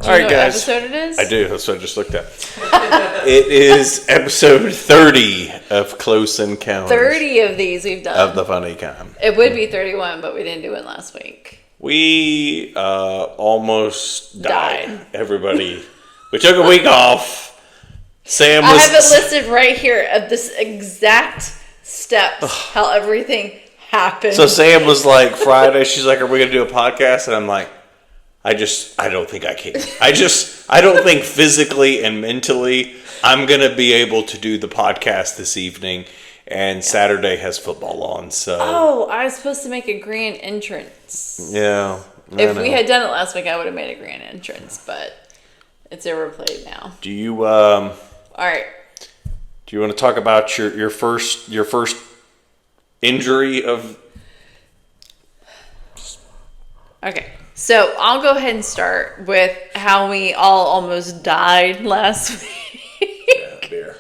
Do you know what episode it is? I do. That's what I just looked at. It is episode 30 of Close Encounters. 30 of these we've done. Of the funny kind. It would be 31, but we didn't do it last week. We almost died. Everybody. We took a week off. Sam was... I have it listed right here of this exact steps, how everything happened. So Sam was like, Friday, she's like, are we going to do a podcast? And I'm like, I don't think I can. I don't think physically and mentally I'm going to be able to do the podcast this evening. And Saturday has football on, so... Oh, I was supposed to make a grand entrance. Yeah. If we had done it last week, I would have made a grand entrance, but it's overplayed now. Do you, All right. Do you want to talk about your first injury of... Okay. So I'll go ahead and start with how we all almost died last week. Yeah, beer.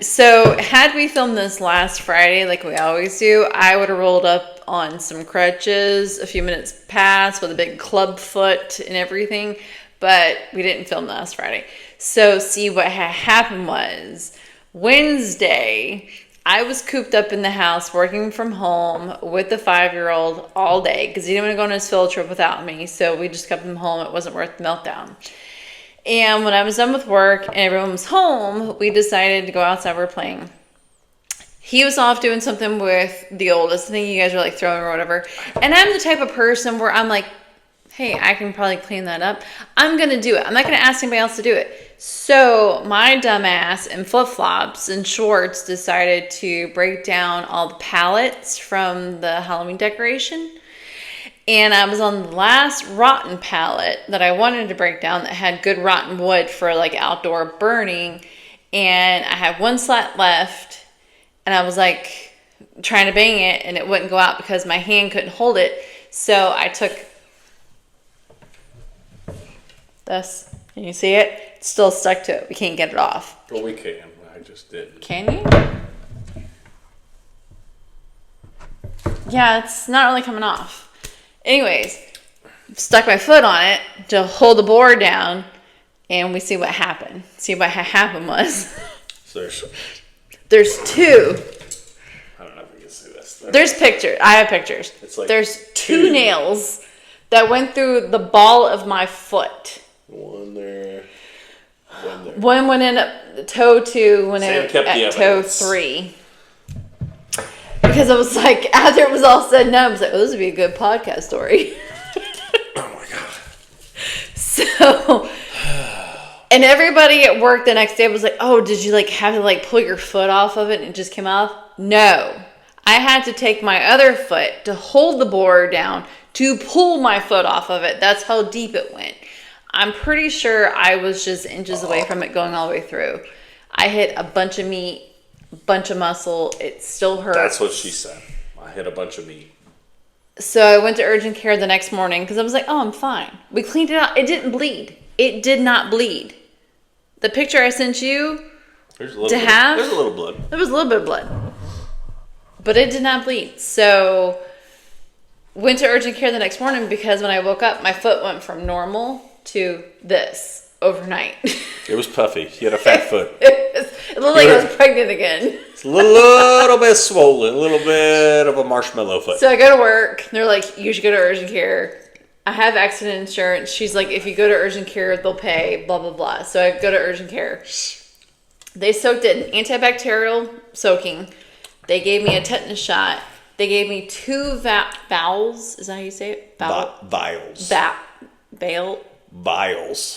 So had we filmed this last Friday like we always do, I would have rolled up on some crutches a few minutes past with a big club foot and everything, but we didn't film last Friday. So see, what happened was Wednesday, I was cooped up in the house working from home with the 5-year-old all day because he didn't want to go on his field trip without me, so we just kept him home. It wasn't worth the meltdown. And when I was done with work and everyone was home, we decided to go outside. We were playing. He was off doing something with the oldest. I think you guys were like throwing or whatever. And I'm the type of person where I'm like, hey, I can probably clean that up. I'm going to do it. I'm not going to ask anybody else to do it. So my dumbass in flip-flops and shorts decided to break down all the pallets from the Halloween decoration. And I was on the last rotten pallet that I wanted to break down that had good rotten wood for like outdoor burning. And I had one slat left and I was like trying to bang it and it wouldn't go out because my hand couldn't hold it. So I took this. Can you see it? It's still stuck to it. We can't get it off. Well, we can. I just didn't. Can you? Yeah, it's not really coming off. Anyways, stuck my foot on it to hold the board down, and we see what happened. See what happened was. So there's two. I don't know if you can see this. There's pictures. I have pictures. It's like there's two nails that went through the ball of my foot. One there. One there. One went in at toe 2, one in at toe 3. Because I was like, after it was all said and done, I was like, oh, this would be a good podcast story. Oh my God. So, and everybody at work the next day was like, oh, did you like have to like pull your foot off of it and it just came off? No. I had to take my other foot to hold the board down to pull my foot off of it. That's how deep it went. I'm pretty sure I was just inches away from it going all the way through. I hit a bunch of meat. Bunch of muscle. It still hurts. That's what she said. I hit a bunch of meat. So I went to urgent care the next morning because I was like, oh, I'm fine. We cleaned it out. It didn't bleed. It did not bleed. The picture I sent you there's a little blood. There was a little bit of blood. But it did not bleed. So went to urgent care the next morning because when I woke up, my foot went from normal to this overnight. It was puffy. You had a fat foot. It looked like I was pregnant again. It's a little bit swollen, a little bit of a marshmallow foot. So I go to work. They're like, you should go to urgent care. I have accident insurance. She's like, if you go to urgent care, they'll pay, blah, blah, blah. So I go to urgent care. They soaked it in antibacterial soaking. They gave me a tetanus shot. They gave me 2 vials. Is that how you say it? Vials.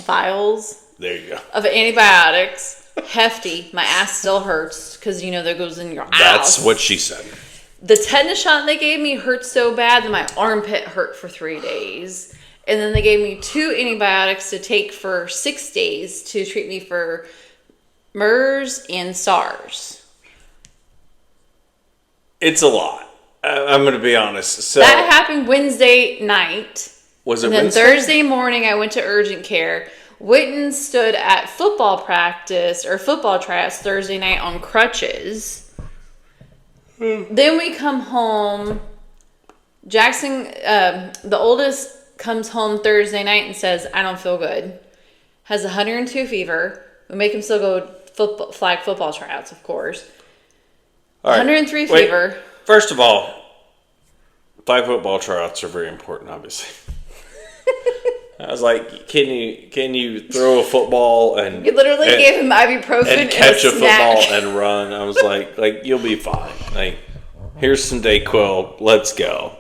Vials. There you go. Of antibiotics. Hefty. My ass still hurts because, that goes in your ass. That's what she said. The tetanus shot they gave me hurt so bad that my armpit hurt for 3 days. And then they gave me 2 antibiotics to take for 6 days to treat me for MERS and SARS. It's a lot. I'm going to be honest. So that happened Wednesday night. Was it and then Wednesday? Thursday morning I went to urgent care. Witten stood at football practice or football tryouts Thursday night on crutches. Then we come home Jackson, the oldest, comes home Thursday night and says, I don't feel good. Has 102 fever. We make him still go flag football tryouts, of course. All right. 103 Wait. fever. First of all, flag football tryouts are very important, obviously. I was like, can you throw a football and... You literally gave him ibuprofen and catch a snack. football and run. I was like, you'll be fine. Like, here's some Dayquil. Let's go,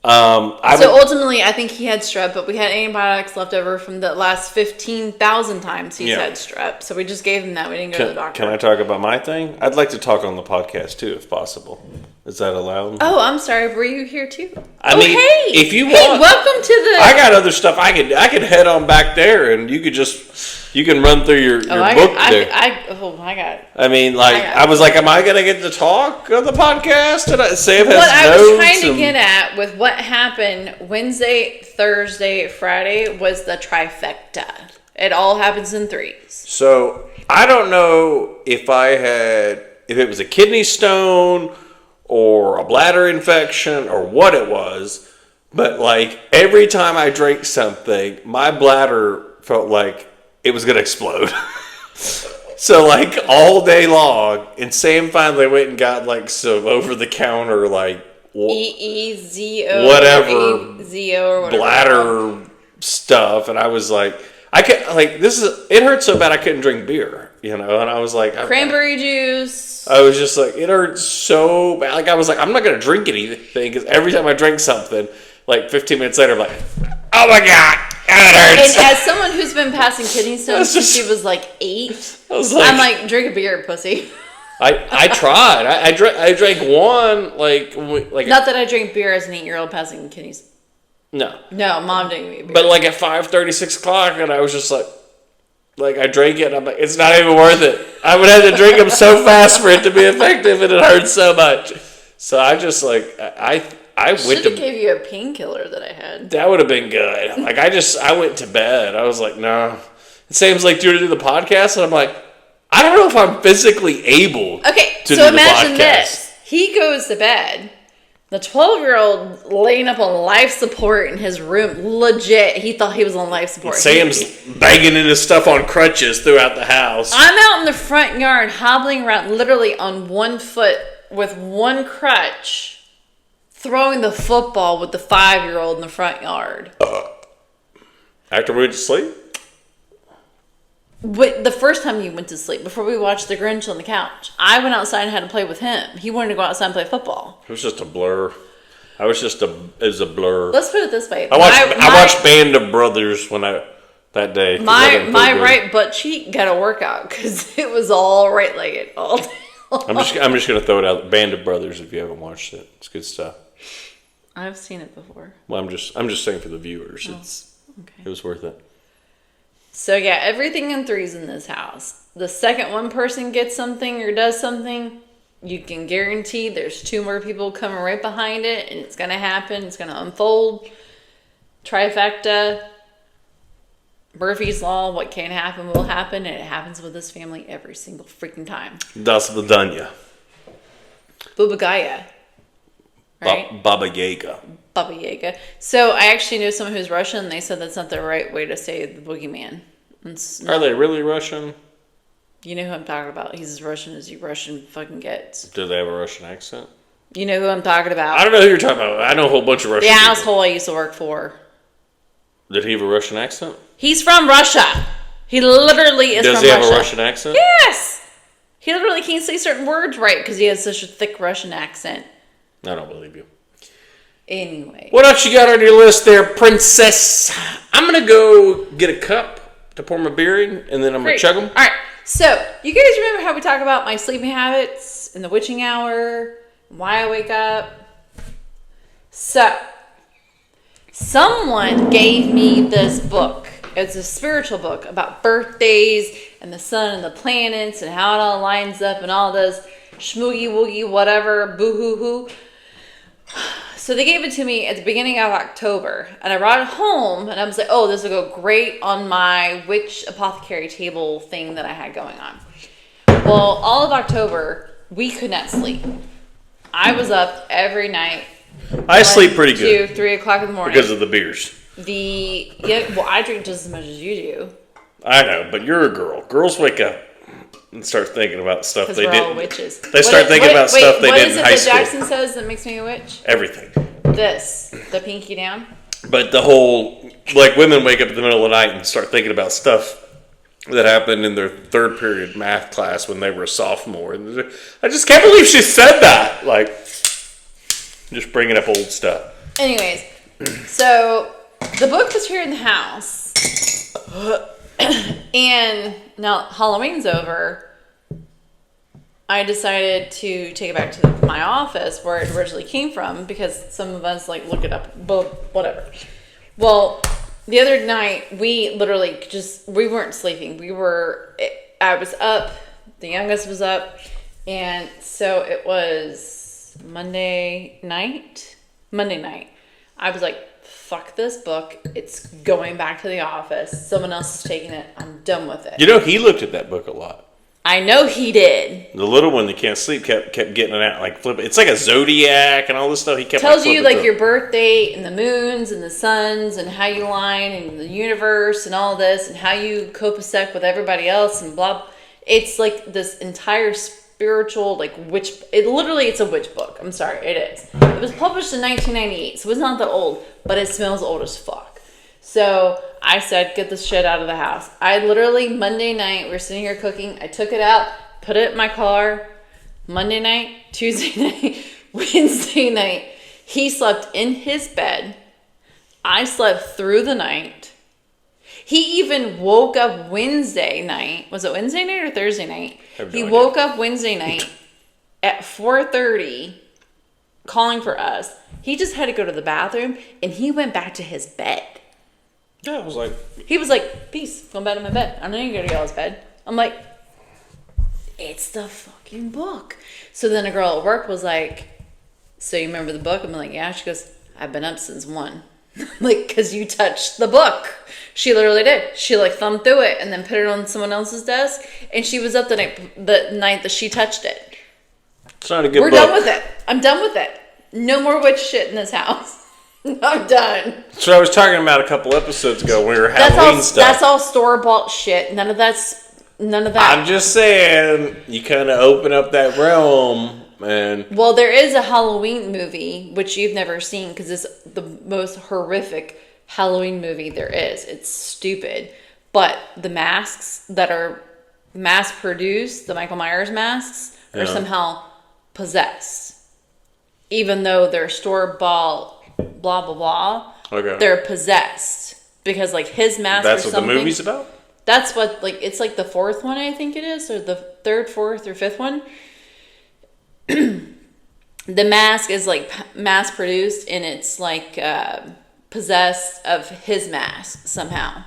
Ultimately, I think he had strep, but we had antibiotics left over from the last 15,000 times he's had strep. So we just gave him that. We didn't go to the doctor. Can I talk about my thing? I'd like to talk on the podcast, too, if possible. Is that allowed? Oh, I'm sorry. Were you here, too? I mean, hey! if you hey, want... welcome to the... I got other stuff. I could head on back there, and you can run through your book there. I got... I mean, I was like, am I going to get to talk on the podcast? And Sam has what I was trying notes to get at with what happened Wednesday, Thursday, Friday was the trifecta. It all happens in threes. So I don't know if it was a kidney stone or a bladder infection or what it was, but like every time I drank something, my bladder felt like it was going to explode. So like all day long, and Sam finally went and got like some over the counter like EEZO whatever or whatever bladder stuff, and I was like, it hurt so bad I couldn't drink beer, and I was like, cranberry juice. I was just like, it hurts so bad. Like I was like, I'm not gonna drink anything because every time I drink something, like 15 minutes later, I'm like, oh my god, it hurts. And as someone who's been passing kidney stones since she was like 8, I'm like, drink a beer, pussy. I tried. I drank one like not that I drink beer as an 8-year-old passing kidneys. No, Mom didn't give me beer. But like at 5:30, 6 o'clock, and I was just like I drank it, and I'm like, it's not even worth it. I would have to drink them so fast for it to be effective, and it hurts so much. So I just I went to gave you a painkiller that I had. That would have been good. Like I went to bed. I was like, no. It seems like you're to do the podcast, and I'm like, I don't know if I'm physically able. Okay, to so do imagine the podcast. this: he goes to bed. The 12-year-old laying up on life support in his room. Legit, he thought he was on life support. Sam's banging in his stuff on crutches throughout the house. I'm out in the front yard hobbling around literally on one foot with one crutch, throwing the football with the 5-year-old in the front yard. After we went to sleep? The first time you went to sleep, before we watched The Grinch on the couch, I went outside and had to play with him. He wanted to go outside and play football. It was just a blur. It was a blur. Let's put it this way. I watched Band of Brothers that day. My right butt cheek got a workout because it was all right-legged all day long. I'm just gonna throw it out. Band of Brothers. If you haven't watched it, it's good stuff. I've seen it before. Well, I'm just saying for the viewers, it was worth it. So yeah, everything in threes in this house. The second one person gets something or does something, you can guarantee there's 2 more people coming right behind it, and it's going to happen. It's going to unfold. Trifecta, Murphy's Law, what can happen will happen, and it happens with this family every single freaking time. Das Vidanya. Bubagaya. Right? Baba Yaga. Baba Yaga. So I actually know someone who's Russian, and they said that's not the right way to say the boogeyman. Are they really Russian? You know who I'm talking about. He's as Russian as you Russian fucking gets. Do they have a Russian accent? You know who I'm talking about. I don't know who you're talking about. I know a whole bunch of Russian The people. asshole I used to work for. Did he have a Russian accent? He's from Russia. He literally is from Russia. Does he have a Russian accent? Yes! He literally can't say certain words right because he has such a thick Russian accent. I don't believe you. Anyway. What else you got on your list there, princess? I'm going to go get a cup to pour my beer in, and then I'm going to chug them. All right. So, you guys remember how we talk about my sleeping habits and the witching hour, why I wake up? So, someone gave me this book. It's a spiritual book about birthdays and the sun and the planets and how it all lines up and all this schmoogie woogie whatever boo hoo hoo. So they gave it to me at the beginning of October, and I brought it home, and I was like, oh, this will go great on my witch apothecary table thing that I had going on. Well, all of October, we could not sleep. I was up every night I sleep pretty good 2, 3 o'clock in the morning. because of the beers. I drink just as much as you do. I know, but you're a girl. Girls wake up and start thinking about stuff they Because we're didn't. all witches. They start thinking about stuff they did in high school. What is it that Jackson says that makes me a witch? Everything. The pinky down. But the whole, like, women wake up in the middle of the night and start thinking about stuff that happened in their third period math class when they were a sophomore. And I just can't believe she said that. Like, just bringing up old stuff. Anyways, so the book was here in the house. And now Halloween's over. I decided to take it back to my office where it originally came from because some of us like look it up, but whatever. Well, the other night we literally we weren't sleeping. I was up, the youngest was up, and so it was Monday night. I was like, fuck this book. It's going back to the office. Someone else is taking it. I'm done with it. You know, he looked at that book a lot. I know he did. The little one that can't sleep kept getting it out, like flipping. It's like a zodiac and all this stuff. He kept tells you like through. your birth date and the moons and the suns and how you line and the universe and all this and how you copacetic with everybody else and blah. It's like this entire spiritual like witch. It's a witch book. I'm sorry, it is. It was published in 1998, so it's not that old, but it smells old as fuck. So I said, get this shit out of the house. I literally, Monday night, we were sitting here cooking. I took it out, put it in my car. Monday night, Tuesday night, Wednesday night. He slept in his bed. I slept through the night. He even woke up Wednesday night. Was it Wednesday night or Thursday night? He woke up Wednesday night at 4:30 calling for us. He just had to go to the bathroom and he went back to his bed. Yeah, I was like... He was like, peace, going back to my bed. I know you're going to y'all's bed. I'm like, it's the fucking book. So then a girl at work was like, so you remember the book? I'm like, yeah. She goes, I've been up since 1. Like, because you touched the book. She literally did. She like thumbed through it and then put it on someone else's desk. And she was up the night that she touched it. It's not a good book. We're done with it. I'm done with it. No more witch shit in this house. I'm done. So I was talking about a couple episodes ago when we were Halloween stuff. That's all store-bought shit. None of that. I'm just saying, you kind of open up that realm, and... Well, there is a Halloween movie, which you've never seen, because it's the most horrific Halloween movie there is. It's stupid. But the masks that are mass-produced, the Michael Myers masks, are somehow possessed. Even though they're store-bought... blah blah blah. Okay. They're possessed because like his mask. That's what the movie's about. That's what like it's like the 4th one I think it is, or the 3rd, 4th, or 5th one. The mask is like mass produced and it's like possessed of his mask somehow.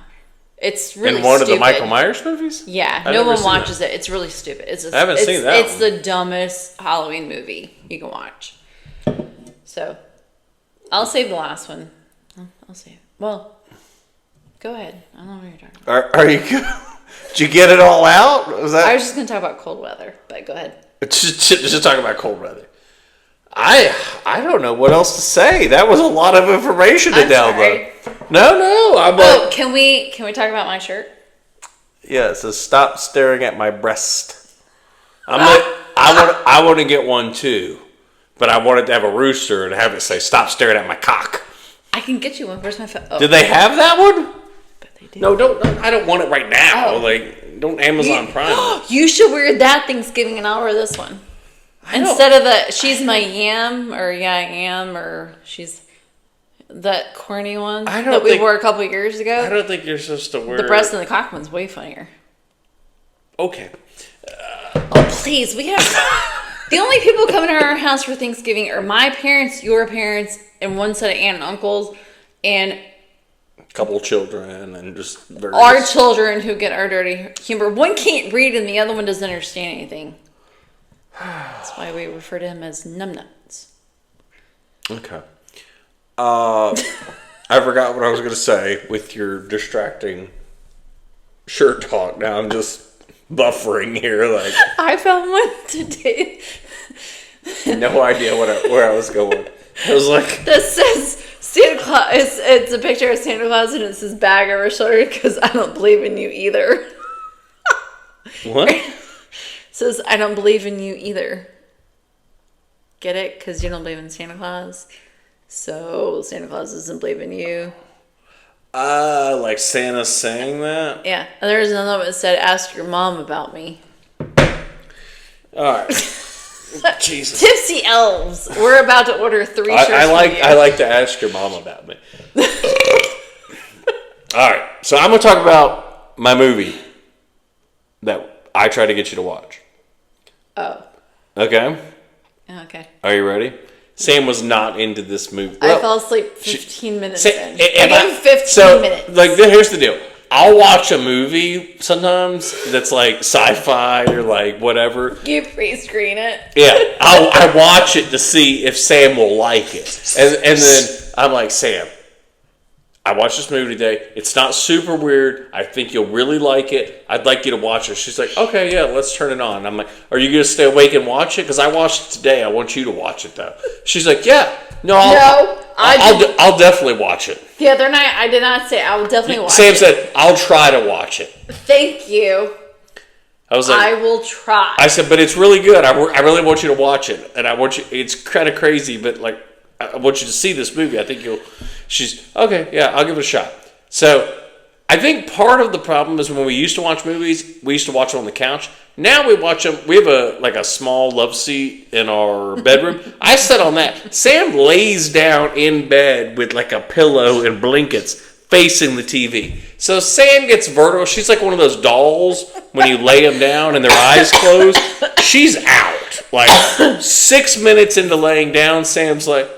It's really in one stupid. of the Michael Myers movies. Yeah, no one watches it. It's really stupid. I haven't seen that. It's the dumbest Halloween movie you can watch. So. I'll save the last one. I'll save it. Well, go ahead. I don't know what you're talking about. Are you good? Did you get it all out? I was just going to talk about cold weather, but go ahead. Just talking about cold weather. I don't know what else to say. That was a lot of information to download. Sorry. No. Can we talk about my shirt? Yeah, it says stop staring at my breast. I want to get one too. But I wanted to have a rooster and have it say, stop staring at my cock. I can get you one. Where's my phone? Oh. Did they have that one? But they do. No, don't. I don't want it right now. Like, don't Amazon Prime. You should wear that Thanksgiving and I'll wear this one. Instead of the, she's my yam, or yeah, I am, or she's that corny one that we wore a couple years ago. I don't think you're supposed to wear... The breast and the cock one's way funnier. Okay. Oh, please. We have... The only people coming to our house for Thanksgiving are my parents, your parents, and one set of aunt and uncles, and a couple children, and just our children who get our dirty humor. One can't read, and the other one doesn't understand anything. That's why we refer to him as numbnuts. Okay. I forgot what I was going to say with your distracting shirt talk. Now I'm just buffering here. Like I found one today. No idea where I was going. I was like, This says Santa Claus. It's a picture of Santa Claus and it says bag over his shoulder because I don't believe in you either. what? It says I don't believe in you either. Get it? Because you don't believe in Santa Claus. So Santa Claus doesn't believe in you. Like Santa saying that? Yeah. And there's another one that said, ask your mom about me. Alright. Jesus. Tipsy elves. We're about to order 3 shirts. I like to ask your mom about me. Alright. So I'm going to talk about my movie that I try to get you to watch. Oh. Okay? Okay. Are you ready? Sam was not into this movie. I fell asleep 15 minutes in. I gave him 15 minutes. Like, here's the deal. I'll watch a movie sometimes that's like sci-fi or like whatever. You pre-screen it. Yeah, I watch it to see if Sam will like it, and then I'm like, Sam, I watched this movie today. It's not super weird. I think you'll really like it. I'd like you to watch it. She's like, okay, yeah, let's turn it on. I'm like, are you going to stay awake and watch it? Because I watched it today. I want you to watch it, though. She's like, yeah. No, I'll definitely watch it. The other night, I did not say I will definitely watch Sam it. said, I'll try to watch it. Thank you. I was like, I will try. I said, but it's really good. I really want you to watch it. And I want you, it's kind of crazy, but like, I want you to see this movie. I think she's, okay, yeah, I'll give it a shot. So, I think part of the problem is when we used to watch movies, we used to watch them on the couch. Now we watch them, we have a small love seat in our bedroom. I sit on that. Sam lays down in bed with like a pillow and blankets facing the TV. So Sam gets vertigo. She's like one of those dolls when you lay them down and their eyes close. She's out. Like 6 minutes into laying down, Sam's like,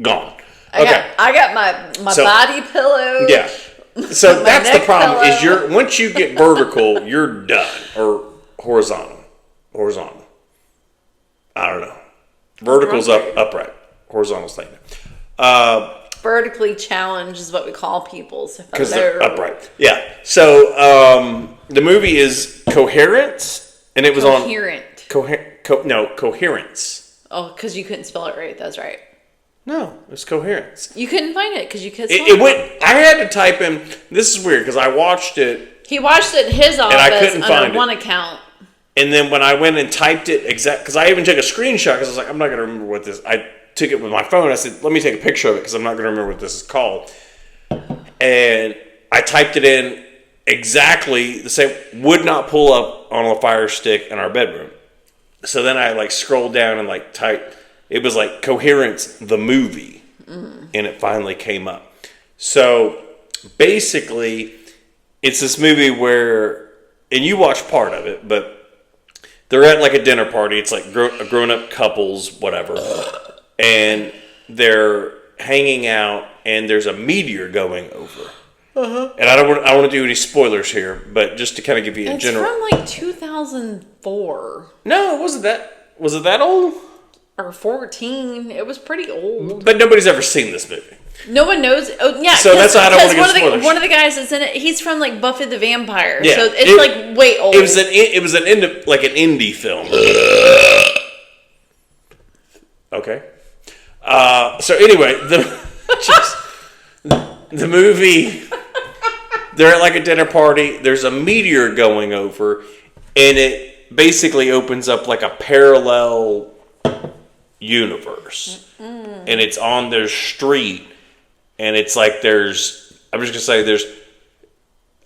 gone. Okay. I got my body pillow. Yeah. So that's the problem pillow. is once you get vertical, you're done. Or horizontal. I don't know. Vertical's upright. Horizontal's like that. Vertically challenged is what we call people. Because they're upright. Yeah. So the movie is Coherence, and it was Coherent. Coherence. Oh, because you couldn't spell it right. That's right. No, it's Coherence. You couldn't find it because you couldn't spell It went. I had to type in. This is weird because I watched it. He watched it in his office I couldn't under find one it. account. And then when I went and typed it because I even took a screenshot because I was like, I'm not going to remember what this. I took it with my phone. I said, let me take a picture of it because I'm not going to remember what this is called. And I typed it in exactly the same. Would not pull up on a Fire Stick in our bedroom. So then I like scrolled down and like typed. It was like Coherence, the movie. And it finally came up. So basically, it's this movie where, and you watch part of it, but they're at like a dinner party. It's like grown-up couples, whatever. And they're hanging out, and there's a meteor going over. And I don't want to do any spoilers here, but just to kind of give you a general. It's from like 2004. No, it wasn't that. Was it that old? Or 14. It was pretty old. But nobody's ever seen this movie. No one knows. Oh, yeah. So that's why I don't want to get spoilers. One of the guys that's in it, he's from like Buffy the Vampire. Yeah, so it's like way old. It was an indie film. Okay. So anyway, the movie. They're at like a dinner party. There's a meteor going over, and it basically opens up like a parallel universe. And it's on their street, and it's like I'm just gonna say there's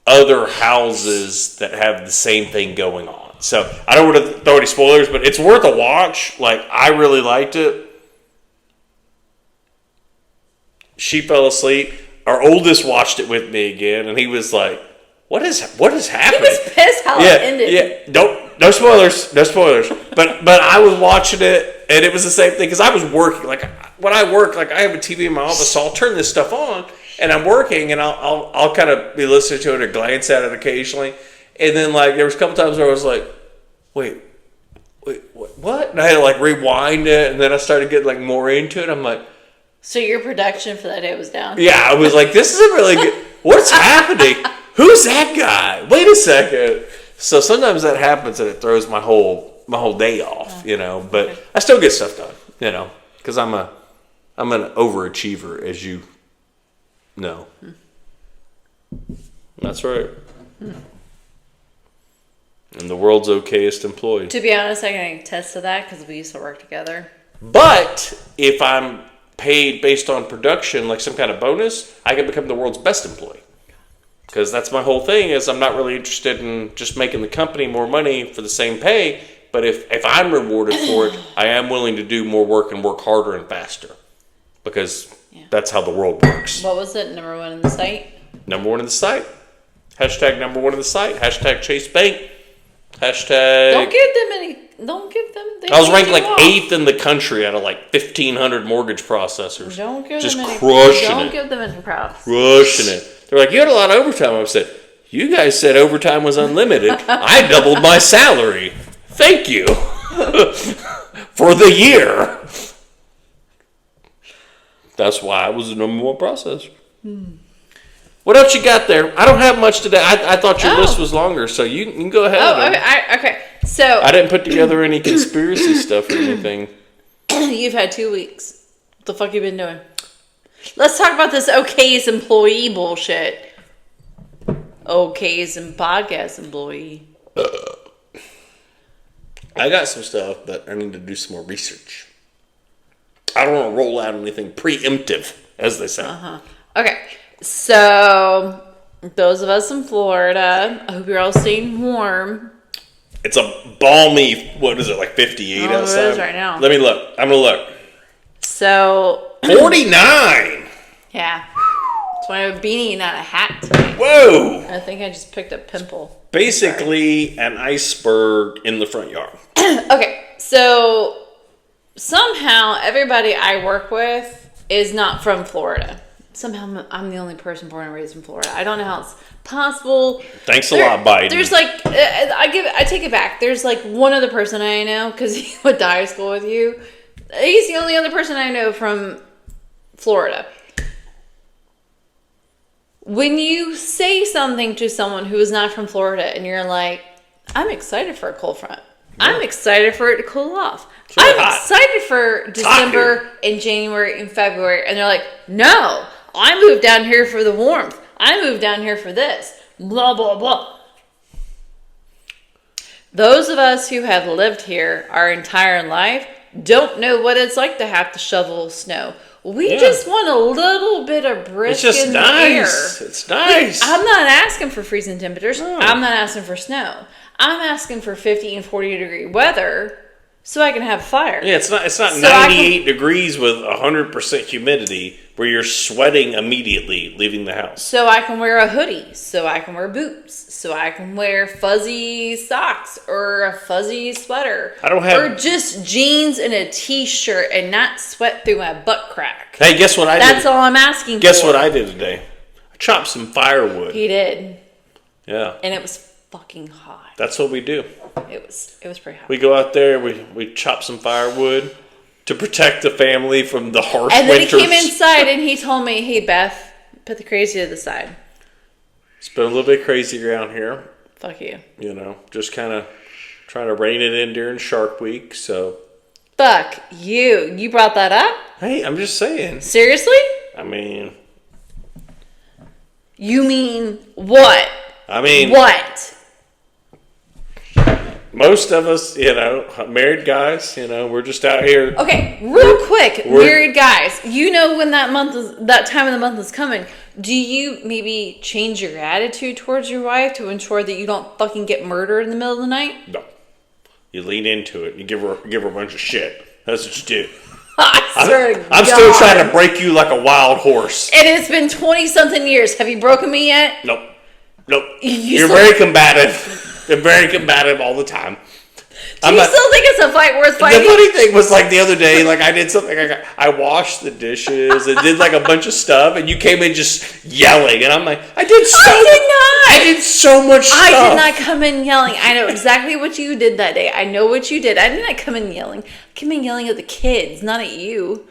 other houses that have the same thing going on. So I don't want to throw any spoilers, but it's worth a watch. Like, I really liked it. She fell asleep. Our oldest watched it with me again, and he was like, what is happening? He was pissed how it ended. Yeah, no spoilers. But I was watching it, and it was the same thing because I was working. Like, when I work, like, I have a TV in my office, so I'll turn this stuff on, and I'm working, and I'll kind of be listening to it or glance at it occasionally, and then like there was a couple times where I was like, wait, what? And I had to like rewind it, and then I started getting like more into it. I'm like, so your production for that day was down. yeah, I was like, this isn't really good. What's happening? Who's that guy? Wait a second. So sometimes that happens, and it throws my whole day off, you know. But I still get stuff done, you know, Because I'm an overachiever, as you know. That's right. And the world's okayest employee. To be honest, I can attest to that because we used to work together. But if I'm paid based on production, like some kind of bonus, I can become the world's best employee. Because that's my whole thing, is I'm not really interested in just making the company more money for the same pay. But if I'm rewarded for it, I am willing to do more work and work harder and faster. Because that's how the world works. What was it? Number one in the site? Number one in the site. Hashtag number one in the site. Hashtag Chase Bank. Hashtag... Don't give them any... Don't give them... I was ranked like 8th in the country out of like 1,500 mortgage processors. Don't give just them any... crushing Don't it. give them any props. Crushing it. They're like, you had a lot of overtime. I said, you guys said overtime was unlimited. I doubled my salary. Thank you. For the year. That's why I was the number one processor. What else you got there? I don't have much today. I thought your list was longer, so you can go ahead. Oh, okay. So I didn't put together any conspiracy stuff or anything. You've had 2 weeks. What the fuck you been doing? Let's talk about this OK's employee bullshit. OK's and podcast employee. I got some stuff, but I need to do some more research. I don't want to roll out anything preemptive, as they say. Okay, so those of us in Florida, I hope you're all staying warm. It's a balmy, what is it, like 58 outside? It is right now. Let me look. I'm going to look. So 49! Yeah. That's why I have a beanie, not a hat tonight. Whoa! I think I just picked a pimple. Basically, an iceberg in the front yard. Okay, so somehow everybody I work with is not from Florida. Somehow I'm the only person born and raised in Florida. I don't know how it's possible. Thanks a lot, Biden. There's like, I take it back. There's like one other person I know, because he went to high school with you. He's the only other person I know from Florida. When you say something to someone who is not from Florida and you're like, I'm excited for a cold front. Yeah. I'm excited for it to cool off. I'm excited for December and January and February. And they're like, no, I moved down here for the warmth. I moved down here for this. Blah, blah, blah. Those of us who have lived here our entire life don't know what it's like to have to shovel snow. We just want a little bit of brisk in the air. It's nice. I'm not asking for freezing temperatures. No. I'm not asking for snow. I'm asking for 50 and 40 degree weather so I can have fire. Yeah, it's not so 98 degrees with 100% humidity where you're sweating immediately leaving the house. So I can wear a hoodie, so I can wear boots, so I can wear fuzzy socks or a fuzzy sweater. Or just jeans and a t-shirt and not sweat through my butt crack. Hey, guess what I did? That's all I'm asking Guess what I did today? I chopped some firewood. He did. Yeah. And it was fucking hot. That's what we do. It was pretty hot. We go out there, we chop some firewood to protect the family from the harsh and then winters. He came inside and he told me, hey, Beth, put the crazy to the side. It's been a little bit crazy around here. Fuck you. You know, just kind of trying to rein it in during Shark Week, so. Fuck you. You brought that up? Hey, I'm just saying. Seriously? I mean. You mean what? I mean. What? Most of us, you know, married guys, you know, we're just out here. Okay, real quick, married guys, you know when that time of the month is coming. Do you maybe change your attitude towards your wife to ensure that you don't fucking get murdered in the middle of the night? No. You lean into it. You give her a bunch of shit. That's what you do. I'm still trying to break you like a wild horse. And it's been 20-something years. Have you broken me yet? Nope. You're very combative. They're very combative all the time. Do you still think it's a fight worth fighting? The funny thing was, like, the other day, like, I did something. I washed the dishes and did, like, a bunch of stuff, and you came in just yelling. And I'm like, I did so much stuff. I did not come in yelling. I know exactly what you did that day. I know what you did. I did not come in yelling. I came in yelling at the kids, not at you.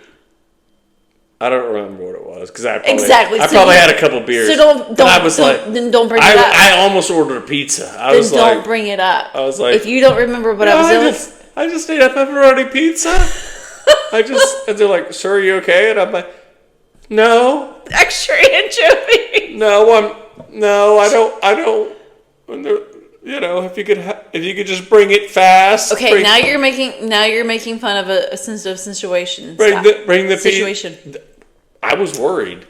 I don't remember what it was because I probably had a couple beers. So don't bring it up. I almost ordered a pizza. Don't bring it up. I was like, if you don't remember what I was doing, I just ate a pepperoni pizza. I and they're like, "Sir, are you okay?" And I'm like, "No, Extra anchovy. no, I don't. You know, if you could just bring it fast." Okay, now you're making fun of a sensitive situation. Bring the situation. I was worried.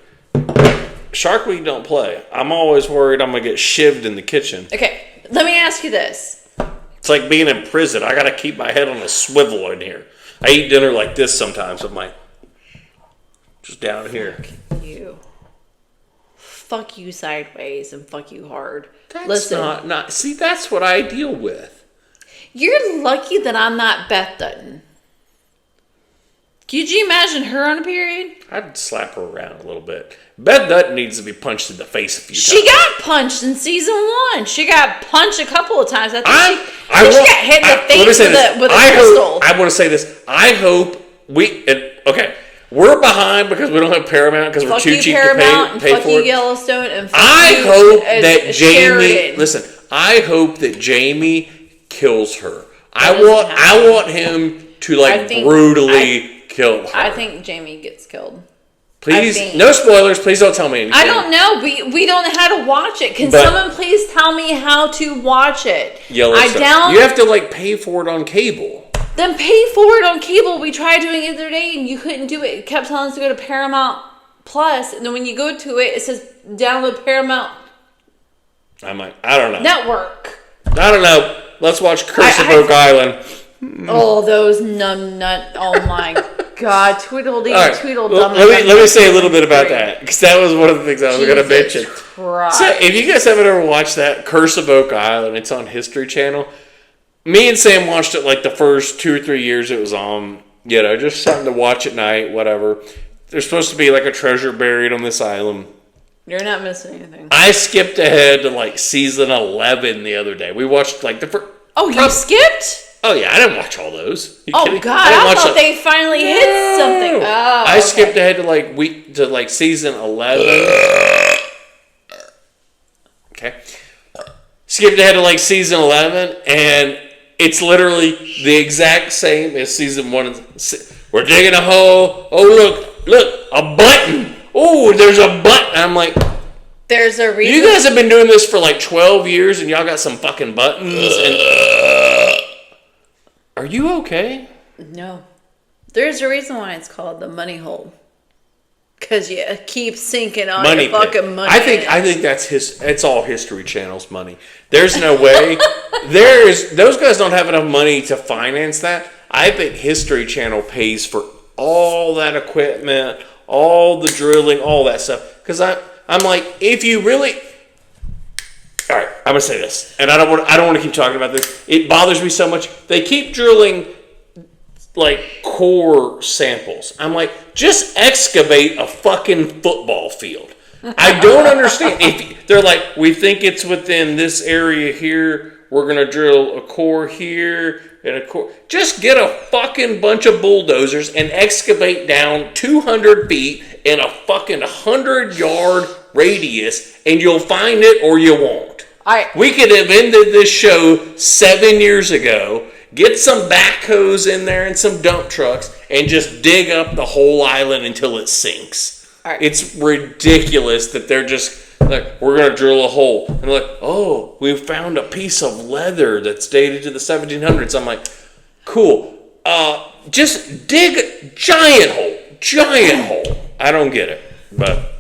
Shark Week don't play. I'm always worried I'm gonna get shivved in the kitchen. Okay, let me ask you this. It's like being in prison. I gotta keep my head on a swivel in here. I eat dinner like this sometimes. I'm like, just down here. Fuck you sideways and fuck you hard. Listen, not. See, that's what I deal with. You're lucky that I'm not Beth Dutton. Could you imagine her on a period? I'd slap her around a little bit. Beth Dutton needs to be punched in the face a few times. She got punched in season 1. She got punched a couple of times. She got hit in the face with a crystal. I want to say this. I hope we're behind because we don't have Paramount because we're too cheap to pay for it. Fuck you Yellowstone and fuck I hope that Jamie. Sheridan. Listen, I hope that Jamie kills her. I want him to brutally kill her. I think Jamie gets killed. Please, no spoilers. Please don't tell me anything. I don't know. We don't know how to watch it. Can someone please tell me how to watch it? Yellowstone. You have to pay for it on cable. Then pay for it on cable. We tried doing it the other day and you couldn't do it. It kept telling us to go to Paramount Plus, and then when you go to it, it says download Paramount. I don't know. Network. I don't know. Let's watch Curse of Oak Island. Oh, those numb-nut. Oh my God. Tweedledee, right. Tweedledum. Let me say a little bit about that, because that was one of the things I was going to mention. Christ. So, if you guys haven't ever watched that, Curse of Oak Island, it's on History Channel. Me and Sam watched it the first 2 or 3 years it was on. Just something to watch at night, whatever. There's supposed to be a treasure buried on this island. You're not missing anything. I skipped ahead to season 11 the other day. We watched the first. Oh, you skipped? Oh yeah, I didn't watch all those. God, I thought they finally hit something. Oh, I skipped ahead to season 11. Okay. Skipped ahead to season 11, and it's literally the exact same as season 1. We're digging a hole. Oh look, a button. Oh, there's a button. I'm like, there's a reason. You guys have been doing this for 12 years, and y'all got some fucking buttons. Are you okay? No. There's a reason why it's called the money hole. Because you keep sinking on your fucking money. I think it's all History Channel's money. There's no way. Those guys don't have enough money to finance that. I think History Channel pays for all that equipment, all the drilling, all that stuff. Because I'm like, if you really... All right, I'm going to say this. And I don't want to keep talking about this. It bothers me so much. They keep drilling... core samples. I'm like, just excavate a fucking football field. I don't understand. If they're like, we think it's within this area here, we're going to drill a core here and a core. Just get a fucking bunch of bulldozers and excavate down 200 feet in a fucking 100-yard radius, and you'll find it or you won't. We could have ended this show 7 years ago. Get some backhoes in there and some dump trucks and just dig up the whole island until it sinks. Right. It's ridiculous that they're just we're going to drill a hole. And they're oh, we found a piece of leather that's dated to the 1700s. I'm like, cool. Just dig a giant hole. I don't get it. But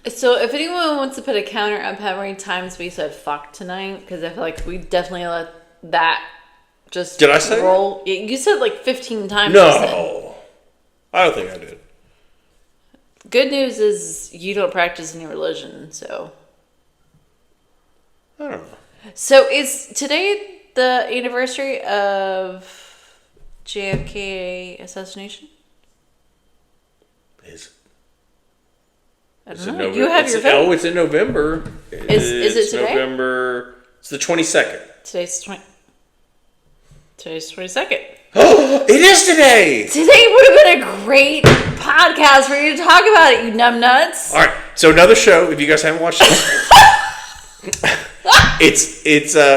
so if anyone wants to put a counter up how many times we said fuck tonight, because I feel like we definitely let that... Did I say roll? That? You said 15 times. No. I don't think I did. Good news is you don't practice any religion, so. I don't know. So is today the anniversary of JFK assassination? Is I don't know. You have your vote. Oh, it's in November. Is it today? November. It's the 22nd. Today's 22nd. Oh, it is today! Today would have been a great podcast for you to talk about it, you numbnuts. All right, so another show, if you guys haven't watched it, it's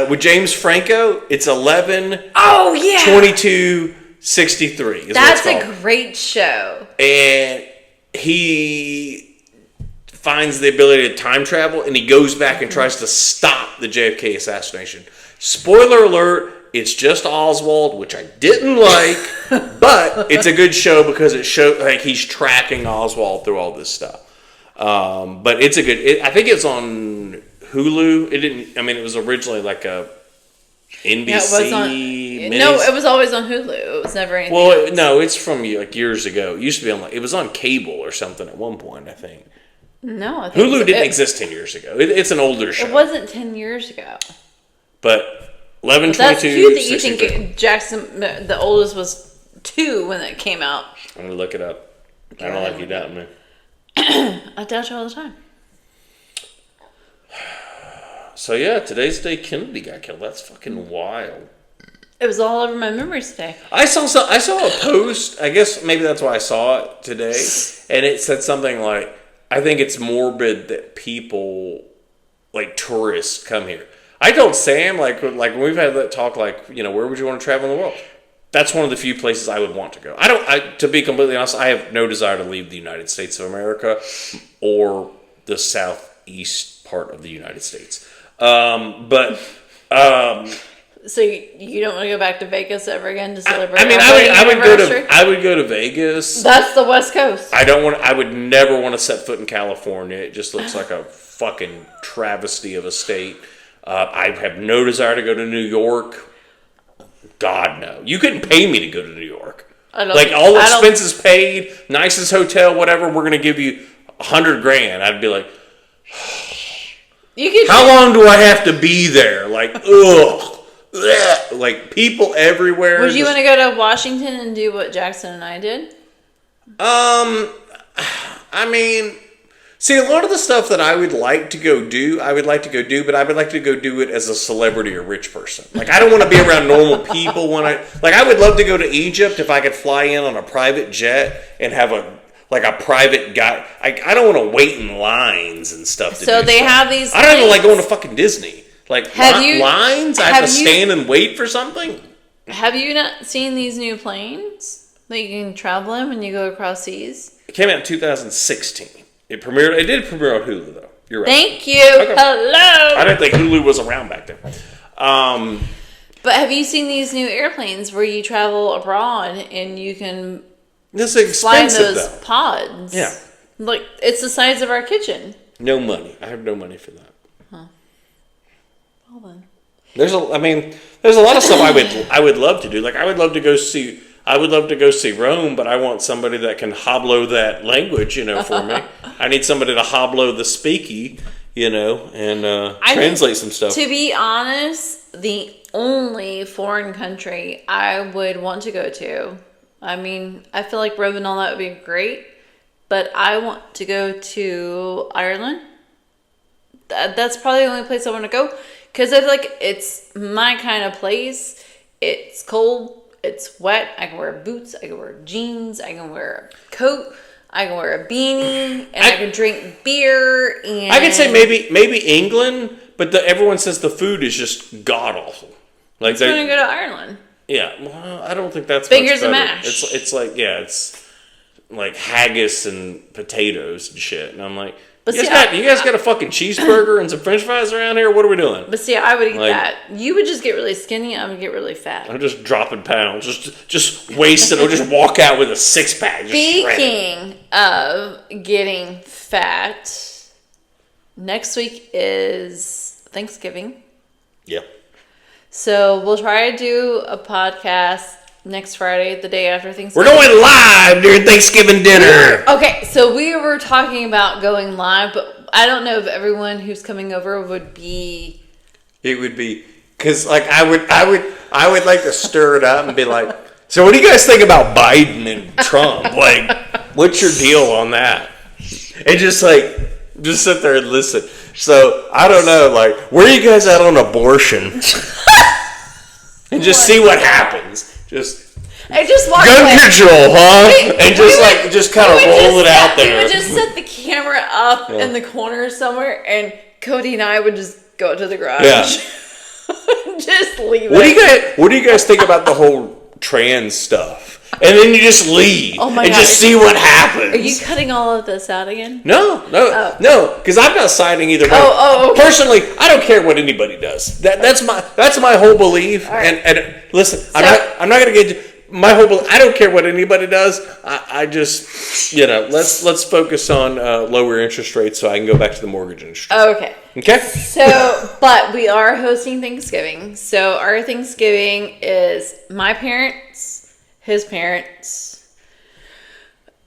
with James Franco. It's 11. Oh, yeah. 22 63 is That's what it's a called. great show. And he finds the ability to time travel, and he goes back and tries to stop the JFK assassination. Spoiler alert, it's just Oswald, which I didn't like, but it's a good show because it shows like he's tracking Oswald through all this stuff. But it's a good. I think it's on Hulu. It didn't. I mean, it was originally like a NBC. Yeah, it was on, no, it was always on Hulu. It was never anything. Well, no, it's from like years ago. It used to be on. Like, it was on cable or something at one point. I think. No, I think Hulu didn't exist 10 years ago. It's an older show. It wasn't 10 years ago. But 11, But that's 22, cute that you 63. think Jackson, the oldest, was 2 when it came out. I'm gonna look it up. I don't like you doubting me. I doubt you all the time. So yeah, today's the day Kennedy got killed. That's fucking wild. It was all over my memories today. I saw a post. I guess maybe that's why I saw it today, and it said something like, "I think it's morbid that people, like tourists, come here." I told Sam like when we've had that talk, like, you know, where would you want to travel in the world? That's one of the few places I would want to go. To be completely honest, I have no desire to leave the United States of America or the southeast part of the United States. So you don't want to go back to Vegas ever again to celebrate? I would go to Vegas. That's the West Coast. I would never want to set foot in California. It just looks like a fucking travesty of a state. I have no desire to go to New York. God, no. You couldn't pay me to go to New York. Like, all expenses paid, nicest hotel, whatever, we're going to give you $100,000. I'd be like, how long do I have to be there? Like, ugh. Like, people everywhere. Would you want to go to Washington and do what Jackson and I did? I mean, see, a lot of the stuff that I would like to go do, but I would like to go do it as a celebrity or rich person. Like, I don't want to be around normal people I would love to go to Egypt if I could fly in on a private jet and have a private guy. I don't want to wait in lines and stuff. So they have these. I don't even like going to fucking Disney. Like, lines? I have to stand and wait for something? Have you not seen these new planes that you can travel in when you go across seas? It came out in 2016. It did premiere on Hulu, though. You're right. Thank you. Okay. Hello. I didn't think Hulu was around back then. But have you seen these new airplanes where you travel abroad and you can fly in those pods? Yeah. Like, it's the size of our kitchen. No money. I have no money for that. Huh. Well then. There's a lot of stuff I would love to do. Like, I would love to go see Rome, but I want somebody that can hoblo that language, for me. I need somebody to hoblo the speaky, and translate some stuff. To be honest, the only foreign country I would want to go to, I mean, I feel like Rome and all that would be great, but I want to go to Ireland. That's probably the only place I want to go, because I feel like it's my kind of place. It's cold. It's wet. I can wear boots. I can wear jeans. I can wear a coat. I can wear a beanie, and I can drink beer. And I could say maybe England, but everyone says the food is just god awful. Like, I'm gonna go to Ireland. Yeah, well, I don't think that's fingers much and better. mash. It's like haggis and potatoes and shit, and I'm like, But you guys got a fucking cheeseburger and some French fries around here? What are we doing? But see, I would eat that. You would just get really skinny. I would get really fat. I'm just dropping pounds, just wasting. I'll just walk out with a 6-pack. Speaking of getting fat, next week is Thanksgiving. Yep. So we'll try to do a podcast next Friday, the day after Thanksgiving. We're going live during Thanksgiving dinner. Okay, so we were talking about going live, but I don't know if everyone who's coming over would be. It would be because, like, I would like to stir it up and be like, so what do you guys think about Biden and Trump? Like, what's your deal on that? And just sit there and listen. So I don't know, like, where are you guys at on abortion? And just see what happens. Just walk gun away. Control, huh? And just kind of roll it out there. We would just set the camera up in the corner somewhere, and Cody and I would just go to the garage. Yeah. Just leave What it. do you guys think about the whole trans stuff. And then you just leave Oh my and God. just see what happens. Are you cutting all of this out again? No, because I'm not siding either way. Okay. Personally, I don't care what anybody does. That's my whole belief. Right. And listen, I'm not going to get my whole belief. I don't care what anybody does. I just let's focus on lower interest rates so I can go back to the mortgage industry. Okay. Okay. So, but we are hosting Thanksgiving. So our Thanksgiving is my parents, his parents,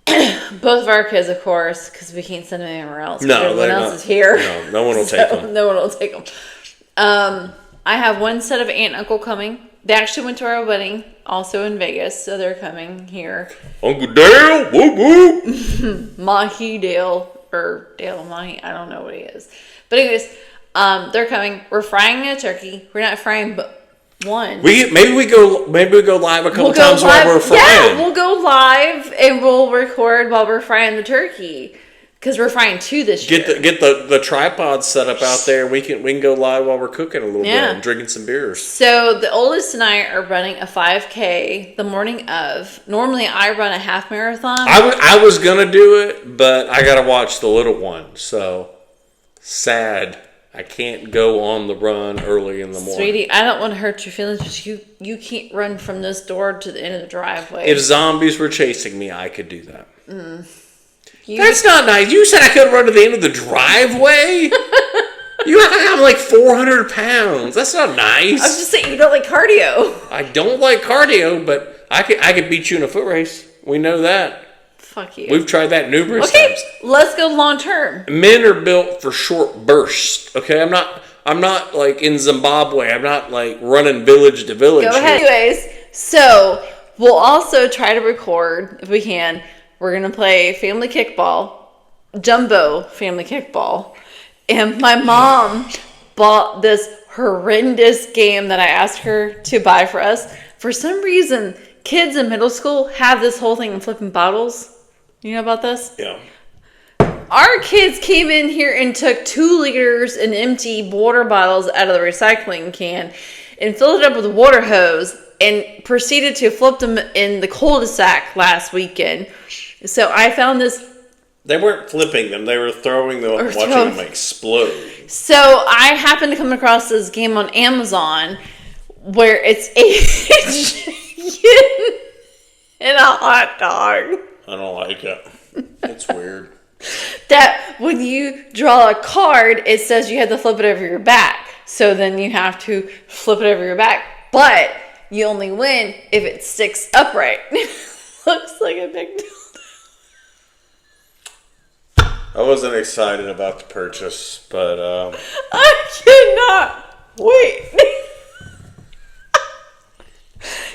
both of our kids, of course, because we can't send them anywhere else. No, everyone else is here. No one will take them. No one will take them. I have one set of aunt and uncle coming. They actually went to our wedding, also in Vegas, so they're coming here. Uncle Dale, whoop whoop. Mahi Dale, or Dale Mahi, I don't know what he is. But anyways, they're coming. We're frying a turkey. We're not frying but one. Maybe we go live a couple times while we're frying. Yeah, we'll go live and we'll record while we're frying the turkey. Because we're frying two this year. Get the tripod set up out there. We can go live while we're cooking a little bit and drinking some beers. So the oldest and I are running a 5K the morning of. Normally I run a half marathon. I was gonna do it, but I gotta watch the little one. So sad. I can't go on the run early in the morning. Sweetie, I don't want to hurt your feelings, but you can't run from this door to the end of the driveway. If zombies were chasing me, I could do that. That's not nice. You said I could run to the end of the driveway? I'm like 400 pounds. That's not nice. I'm just saying you don't like cardio. I don't like cardio, but I could beat you in a foot race. We know that. Fuck you. We've tried that numerous times. Let's go long term. Men are built for short bursts. Okay, I'm not like in Zimbabwe. I'm not like running village to village. Go ahead. Anyways, so we'll also try to record if we can. We're gonna play family kickball, jumbo family kickball, and my mom bought this horrendous game that I asked her to buy for us. For some reason, kids in middle school have this whole thing of flipping bottles. You know about this? Yeah. Our kids came in here and took 2 liters and empty water bottles out of the recycling can and filled it up with a water hose and proceeded to flip them in the cul-de-sac last weekend. So I found this. They weren't flipping them. They were throwing them and watching them explode. So I happened to come across this game on Amazon where it's a chicken and a hot dog. I don't like it. It's weird. That when you draw a card, it says you have to flip it over your back. So then you have to flip it over your back. But you only win if it sticks upright. Looks like a big deal. I wasn't excited about the purchase, but I cannot wait.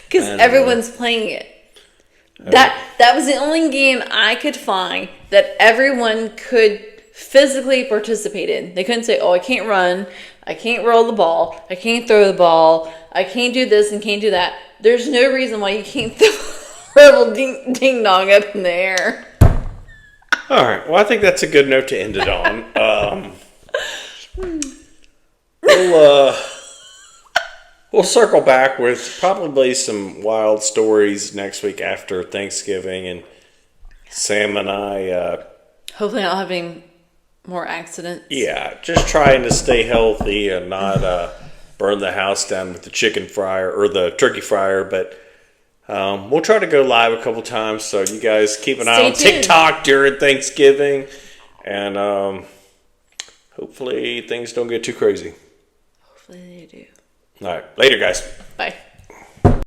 Because everyone's playing it. That was the only game I could find that everyone could physically participate in. They couldn't say, oh, I can't run, I can't roll the ball, I can't throw the ball, I can't do this and can't do that. There's no reason why you can't throw a ding dong up in the air. All right. Well, I think that's a good note to end it on. We'll circle back with probably some wild stories next week after Thanksgiving, and Sam and I. Hopefully, I don't have any more accidents. Yeah, just trying to stay healthy and not burn the house down with the chicken fryer or the turkey fryer, but. We'll try to go live a couple times, so you guys keep an eye on TikTok during Thanksgiving, and hopefully things don't get too crazy. Hopefully they do. All right, later, guys. Bye.